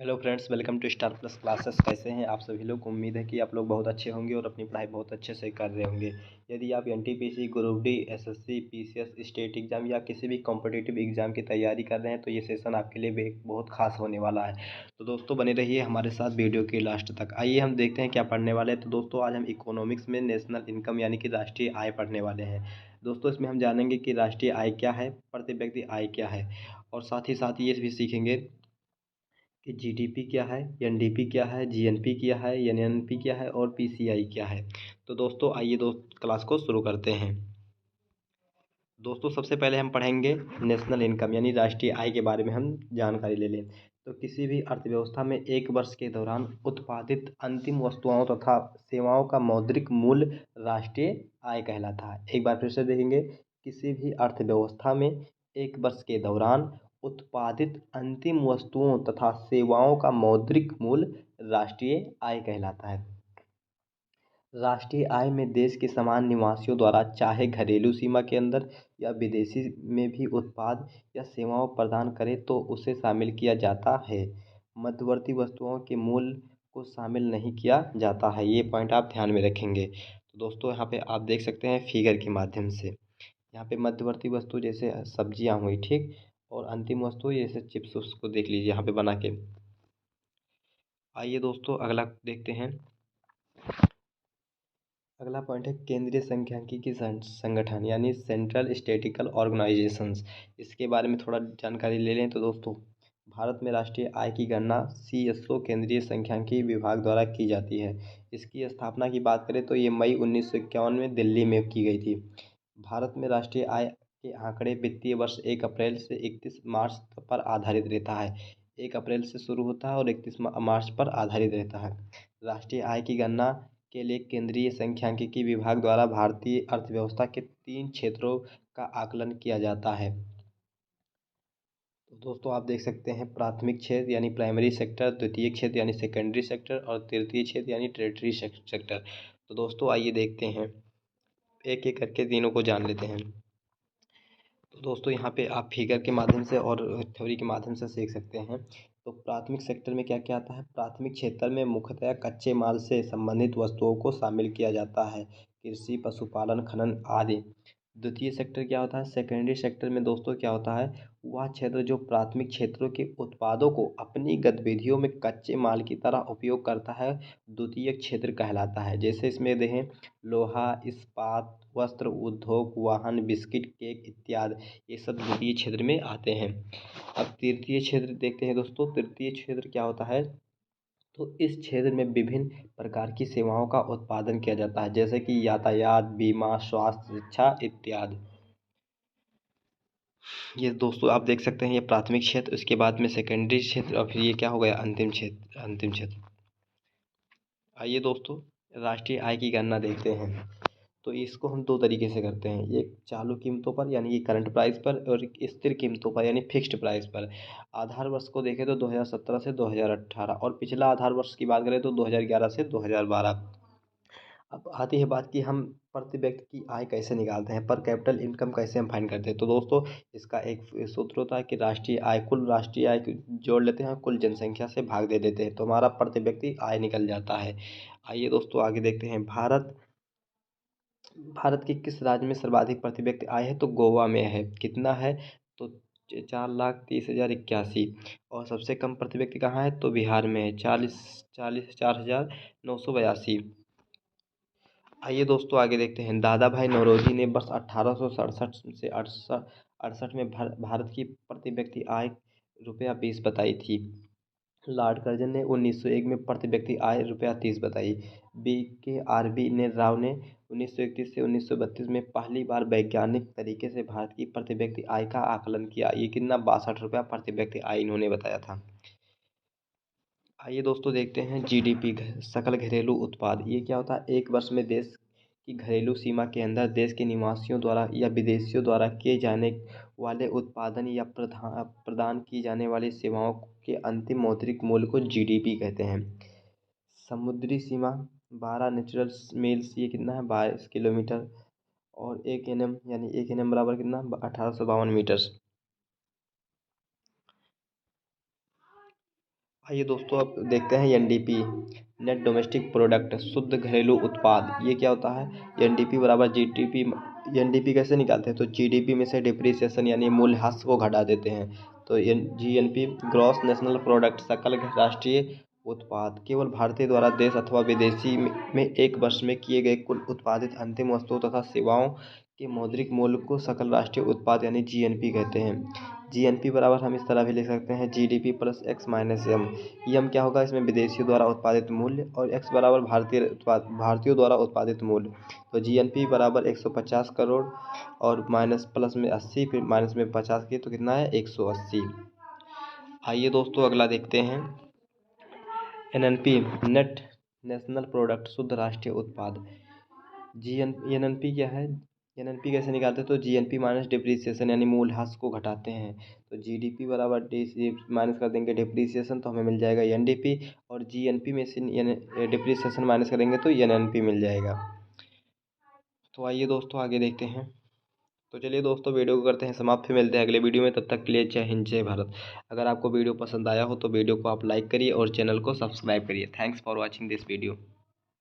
Hello friends, welcome to star plus classes. कैसे हैं आप सभी लोग? उम्मीद है कि आप लोग बहुत अच्छे होंगे और अपनी पढ़ाई बहुत अच्छे से कर रहे होंगे। यदि आप NTPC, group D, SSC, PCS, state exam या किसी भी कॉम्पिटिटिव एग्जाम की तैयारी कर रहे हैं तो ये सेशन आपके लिए भी एक बहुत खास होने वाला है। तो दोस्तों बने रहिए हमारे साथ वीडियो के लास्ट तक। आइए हम देखते हैं क्या पढ़ने वाले हैं। तो दोस्तों आज हम इकोनॉमिक्स में नेशनल इनकम यानी कि राष्ट्रीय आय पढ़ने वाले हैं। दोस्तों इसमें हम जानेंगे कि राष्ट्रीय आय क्या है, प्रति व्यक्ति आय क्या है, और साथ ही साथ ये भी सीखेंगे कि जीडीपी क्या है, एनडीपी क्या है, जीएनपी क्या है, एनएनपी क्या है और पीसीआई क्या है। तो दोस्तों आइए क्लास को शुरू करते हैं। दोस्तों सबसे पहले हम पढ़ेंगे नेशनल इनकम यानी राष्ट्रीय आय के बारे में हम जानकारी ले लें। तो किसी भी अर्थव्यवस्था में एक वर्ष के दौरान उत्पादित अंतिम वस्तुओं तथा सेवाओं का मौद्रिक मूल्य राष्ट्रीय आय कहलाता है। एक बार फिर से देखेंगे, किसी भी अर्थव्यवस्था में एक वर्ष के दौरान उत्पादित अंतिम वस्तुओं तथा सेवाओं का मौद्रिक मूल्य राष्ट्रीय आय कहलाता है। राष्ट्रीय आय में देश के समान निवासियों द्वारा चाहे घरेलू सीमा के अंदर या विदेशी में भी उत्पाद या सेवाओं प्रदान करे तो उसे शामिल किया जाता है। मध्यवर्ती वस्तुओं के मूल्य को शामिल नहीं किया जाता है। ये पॉइंट आप ध्यान में रखेंगे। तो दोस्तों यहाँ पे आप देख सकते हैं फिगर के माध्यम से, यहाँ पे मध्यवर्ती वस्तु जैसे सब्जियाँ हुई, ठीक, और अंतिम वस्तु जैसे चिप्स, उसको देख लीजिए यहाँ पे बना के। आइए दोस्तों अगला देखते हैं। अगला पॉइंट है केंद्रीय सांख्यिकी संगठन यानी सेंट्रल स्टैटिस्टिकल ऑर्गेनाइजेशंस। इसके बारे में थोड़ा जानकारी ले लें। तो दोस्तों भारत में राष्ट्रीय आय की गणना सीएसओ केंद्रीय सांख्यिकी विभाग द्वारा की जाती है। इसकी स्थापना की बात करें तो ये मई 1951 में दिल्ली में की गई थी। भारत में राष्ट्रीय आय के आंकड़े वित्तीय वर्ष 1 अप्रैल से 31 मार्च पर आधारित रहता है। 1 अप्रैल से शुरू होता है और 31 मार्च पर आधारित रहता है। राष्ट्रीय आय की गणना के लिए केंद्रीय सांख्यिकी विभाग द्वारा भारतीय अर्थव्यवस्था के 3 क्षेत्रों का आकलन किया जाता है। तो दोस्तों आप देख सकते हैं प्राथमिक क्षेत्र यानी प्राइमरी सेक्टर, द्वितीय क्षेत्र यानी सेकेंडरी सेक्टर और तृतीय क्षेत्र यानी टेरिटरी सेक्टर। तो दोस्तों आइए देखते हैं, एक एक करके तीनों को जान लेते हैं। तो दोस्तों यहाँ पे आप फिगर के माध्यम से और थ्योरी के माध्यम से सीख सकते हैं। तो प्राथमिक सेक्टर में क्या क्या आता है? प्राथमिक क्षेत्र में मुख्यतः कच्चे माल से संबंधित वस्तुओं को शामिल किया जाता है, कृषि, पशुपालन, खनन आदि। द्वितीय सेक्टर क्या होता है? सेकेंडरी सेक्टर में दोस्तों क्या होता है? वह क्षेत्र जो प्राथमिक क्षेत्रों के उत्पादों को अपनी गतिविधियों में कच्चे माल की तरह उपयोग करता है, द्वितीय क्षेत्र कहलाता है। जैसे इसमें देखें, लोहा, इस्पात, वस्त्र उद्योग, वाहन, बिस्किट, केक इत्यादि, ये सब द्वितीय क्षेत्र में आते हैं। अब तृतीय क्षेत्र देखते हैं दोस्तों। तृतीय क्षेत्र क्या होता है? तो इस क्षेत्र में विभिन्न प्रकार की सेवाओं का उत्पादन किया जाता है, जैसे कि यातायात, बीमा, स्वास्थ्य, शिक्षा इत्यादि। ये दोस्तों आप देख सकते हैं ये प्राथमिक क्षेत्र, उसके बाद में सेकेंडरी क्षेत्र और फिर ये क्या हो गया? अंतिम क्षेत्र। अंतिम क्षेत्र। आइए दोस्तों राष्ट्रीय आय की गणना देखते हैं। तो इसको हम दो तरीके से करते हैं, एक चालू कीमतों पर यानी कि करंट प्राइस पर, और एक स्थिर कीमतों पर यानी फिक्स्ड प्राइस पर। आधार वर्ष को देखें तो 2017 से 2018, और पिछला आधार वर्ष की बात करें तो 2011 से 2012। अब आती है बात कि हम प्रति व्यक्ति की आय कैसे निकालते हैं, पर कैपिटल इनकम कैसे हम फाइंड करते हैं। तो दोस्तों इसका एक सूत्र होता है कि राष्ट्रीय आय, कुल राष्ट्रीय आय जोड़ लेते हैं, कुल जनसंख्या से भाग दे देते हैं, तो हमारा प्रति व्यक्ति आय निकल जाता है। आइए दोस्तों आगे देखते हैं। भारत के किस राज्य में सर्वाधिक प्रति व्यक्ति आय है? तो गोवा में है। कितना है? तो 4,30,081। और सबसे कम प्रति व्यक्ति कहाँ है? तो बिहार में है, 4,982। आइए दोस्तों आगे देखते हैं। दादा भाई नौरोजी ने वर्ष 1867 से 68 में भारत की प्रति व्यक्ति आय ₹20 बताई थी। लॉर्ड कर्जन ने 1901 में प्रति व्यक्ति आय ₹30 बताई। BKRB ने राव ने 1931 से 1932 में पहली बार वैज्ञानिक तरीके से भारत की प्रति व्यक्ति आय का आकलन किया। ये कितना? ₹62 प्रति व्यक्ति आय इन्होंने बताया था। आइए दोस्तों देखते हैं जीडीपी, सकल घरेलू उत्पाद। ये क्या होता है? एक वर्ष में देश की घरेलू सीमा के अंदर देश के निवासियों द्वारा या विदेशियों द्वारा किए जाने वाले उत्पादन या प्रदान की जाने वाली सेवाओं के अंतिम मौद्रिक मूल्य को जीडीपी कहते हैं। समुद्री सीमा 12 नेचुरल मील्स, ये कितना है? 22 किलोमीटर, और 1 nm यानी 1 nm बराबर कितना? 1852 मीटर। आइए दोस्तों अब देखते हैं एनडीपी, नेट डोमेस्टिक प्रोडक्ट, शुद्ध घरेलू उत्पाद। ये क्या होता है? एनडीपी बराबर जीडीपी। एनडीपी कैसे निकालते हैं? तो जीडीपी में से डिप्रिसिएशन यानी मूल्यह्रास को घटा देते हैं। तो जीएनपी ग्रॉस नेशनल प्रोडक्ट, सकल राष्ट्रीय उत्पाद, केवल भारतीय द्वारा देश अथवा विदेशी में एक वर्ष में किए गए कुल उत्पादित अंतिम वस्तुओं तथा सेवाओं के मौद्रिक मूल्य को सकल राष्ट्रीय उत्पाद यानी जीएनपी कहते हैं। जीएनपी बराबर हम इस तरह भी लिख सकते हैं GDP plus X minus M. M क्या होगा? इसमें विदेशियों द्वारा उत्पादित मूल्य, और एक्स बराबर भारतीयों द्वारा उत्पादित मूल्य। तो जीएनपी बराबर 150 करोड़ और माइनस प्लस में 80, फिर माइनस में 50 की, तो कितना है? 180। आइए दोस्तों अगला देखते हैं एनएनपी, नेट नेशनल प्रोडक्ट, शुद्ध राष्ट्रीय उत्पाद। एनएनपी क्या है? एनएनपी कैसे निकालते हैं? तो जीएनपी माइनस डिप्रिसिएशन यानी मूल्यह्रास को घटाते हैं। तो जीडीपी बराबर डी माइनस कर देंगे डिप्रिसिएशन, तो हमें मिल जाएगा एनडीपी, और जीएनपी में से डिप्रिसिएशन माइनस करेंगे तो एनएनपी मिल जाएगा। तो आइए दोस्तों आगे देखते हैं। तो चलिए दोस्तों वीडियो को करते हैं समाप्त, फिर मिलते हैं अगले वीडियो में। तब तक के लिए जय हिंद जय भारत। अगर आपको वीडियो पसंद आया हो तो वीडियो को आप लाइक करिए और चैनल को सब्सक्राइब करिए। Thanks for watching this video.